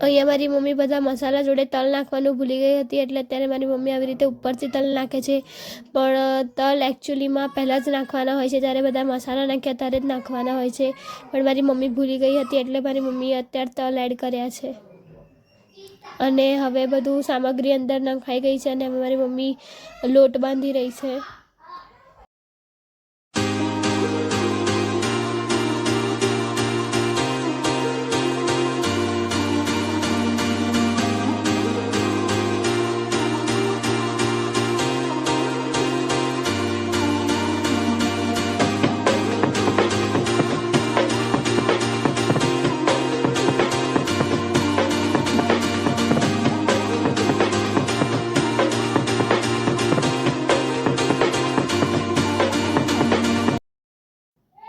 અહીંયા મારી મમ્મી બધા મસાલા જોડે તલ નાખવાનું ભૂલી ગઈ હતી, એટલે અત્યારે મારી મમ્મી આવી રીતે ઉપરથી તલ નાખે છે. પણ તલ એકચ્યુઅલીમાં પહેલાં જ નાખવાના હોય છે, જ્યારે બધા મસાલા નાખ્યા ત્યારે જ નાખવાના હોય છે. પણ મારી મમ્મી ભૂલી ગઈ હતી, એટલે મારી મમ્મીએ અત્યારે તલ એડ કર્યા છે. અને હવે બધું સામગ્રી અંદર નખાઈ ગઈ છે અને હવે મારી મમ્મી લોટ બાંધી રહી છે.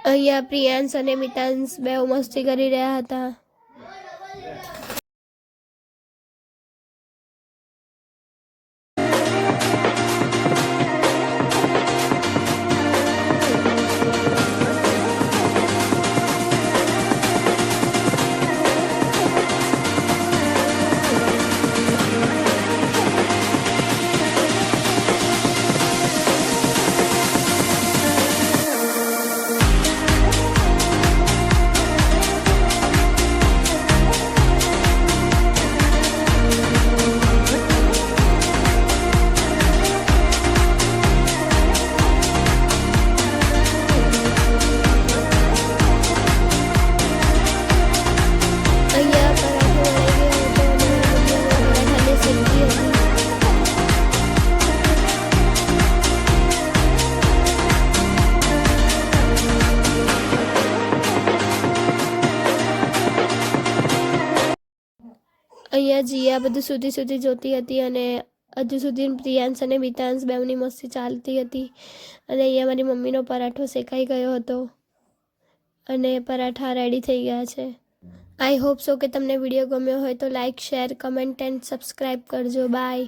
અહીંયા પ્રિયાંશ અને મિતાંશ બેઉ મસ્તી કરી રહ્યા હતા. અહીંયા જીયા બધું સુધી જોતી હતી અને હજુ સુધી પ્રિયાંશ અને મિતાંશ બેઉની મસ્તી ચાલતી હતી. અને અહીંયા મારી મમ્મીનો પરાઠો શેકાઈ ગયો હતો અને પરાઠા રેડી થઈ ગયા છે. આઈ હોપ સો કે તમને વિડીયો ગમ્યો હોય તો like, share, comment and subscribe કરજો. બાય.